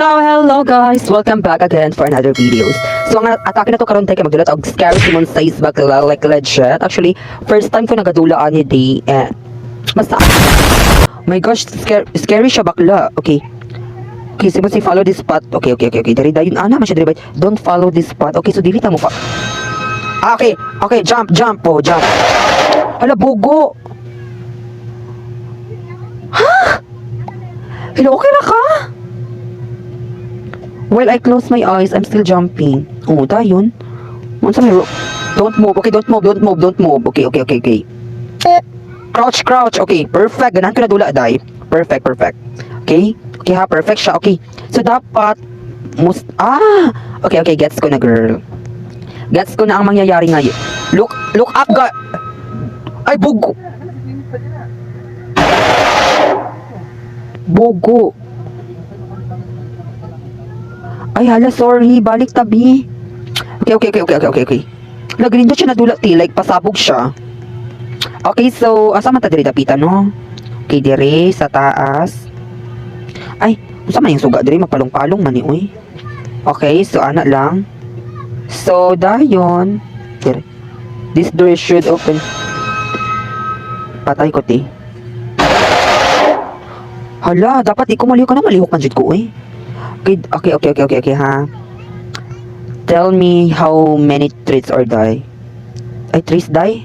So hello guys, welcome back again for another videos. So ang atake na to karon tay kay magdula og scary Simon Says bakla like legit. Actually, first time ko nagadulaan ni day basta my gosh, scary siya bakla. Okay. Okay, Simon say follow this spot. Okay. Dari dayon ana man siya diri. Don't follow this spot. Okay, so dilita mo pa. Okay, jump po, jump. Hala bugo. Ha? Hello, okay na ka? While I close my eyes, I'm still jumping. Oh, dayon. Don't move. Okay, don't move. Okay. Crouch. Okay, perfect. Ganahan ko na dula, day. Perfect. Okay, ha, perfect siya. Okay. So, dapat, okay, gets ko na, girl. Gets ko na ang mangyayari ngayon. Look up, ay, bugo. Ay, hala, sorry. Balik tabi. Okay. Nagrindo siya na dula, like, pasabog siya. Okay, so, asa man ta diri dapitan, no? Okay, dire, sa taas. Ay, asa man yung suga diri, mapalong-palong man ni, uy. Okay, so, ana lang. So, dayon. Dire. This door should open. Patay ko, ti. Hala, dapat ikaw malihok ka na, malihok man dyan ko, uy. Okay, ha. Tell me how many trees or die. Ay, trees die?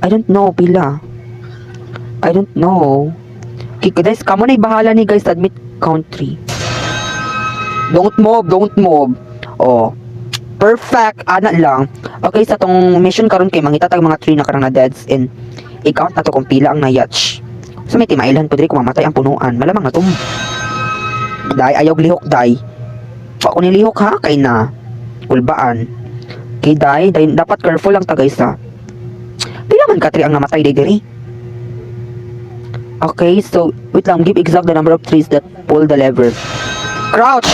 I don't know, pila. I don't know. Okay, guys, kamo na bahala ni guys, admit country. Don't move. Oh. Perfect, ana lang. Okay, sa tong mission karon kay mangitatag mga tree na karang na deads and i-count na to kung pila ang na-yatch. So may timailan po diri kung mamatay ang punuan. Malamang na to. Day, ayaw lihok, day. Ako nilihok ha, kay na. Ulbaan. Kay day, dapat careful lang ta guys ha. Pila man katri ang namatay day diri. Okay, so, wait lang, give exact the number of trees that pull the lever. Crouch!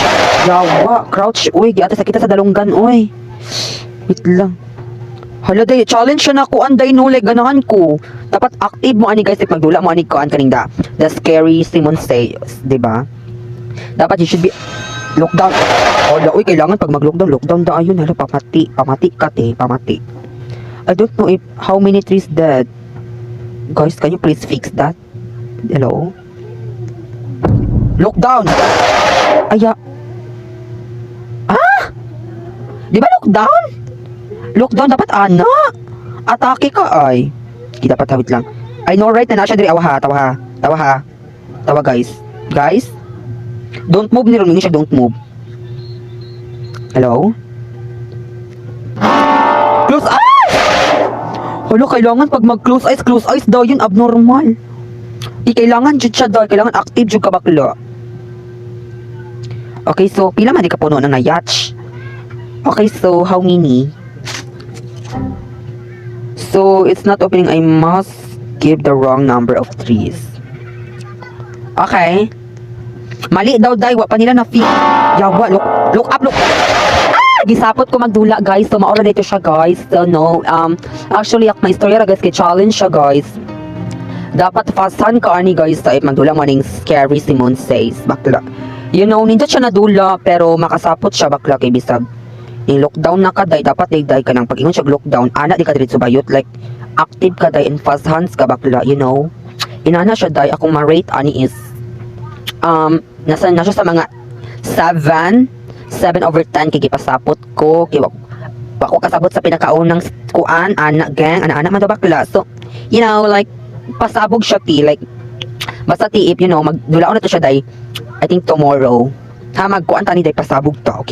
Yawa, crouch. Uy, giata sa kita sa dalunggan, uy. Wait lang. Hala day, challenge siya na ko, anday no, like ganahan ko. Dapat active mo ani guys, like magdula mo ani ko, kaninda. The scary Simon Says, diba? Dapat you should be lockdown. Uy, kailangan pag lockdown da ayun, hala, pamati ka te, pamati. I don't know if how many trees dead. Guys, can you please fix that? Hello? Lockdown! Aya. Di ba lockdown? Lockdown dapat ana. Atake ka ay. Kita dapat hawit lang. I know right na siya diri tawa guys. Guys? Don't move ni Ronnie siya, don't move. Hello? Close eyes! Hala, kailangan pag mag-close eyes daw yun abnormal. Kailangan jud siya daw, kailangan active jud ka bakla. Okay, so pila man di ka puno na na-yatch. Okay, so how many? So it's not opening, I must give the wrong number of trees. Okay. Mali daw day, wa pa nila na fix. Yawa, look up. Gisapot ko magdula guys, so maura dito siya guys. So no, actually ak may istorya ra guys kay challenge siya guys. Dapat fastan ka ani guys sa magdula mo ning scary Simon Says bakla. You know, ninja siya nadula pero makasapot siya bakla kay bisag. In lockdown na ka day, dapat day ka nang pag-ingon siya lockdown, ana di ka diretso bayot, like active ka day and fast hands ka bakla, you know. Inana siya day, akong ma-rate ani is nasa siya sa mga 7/10 kay gipasapot ko kay wako kasabot sa pinakaunang kuan ana gang ana man daw bakla. So you know, like pasabog siya like basta tiip, you know, magdulaon na to siya day. I think tomorrow ha magkuan tani day pasabog to. Okay.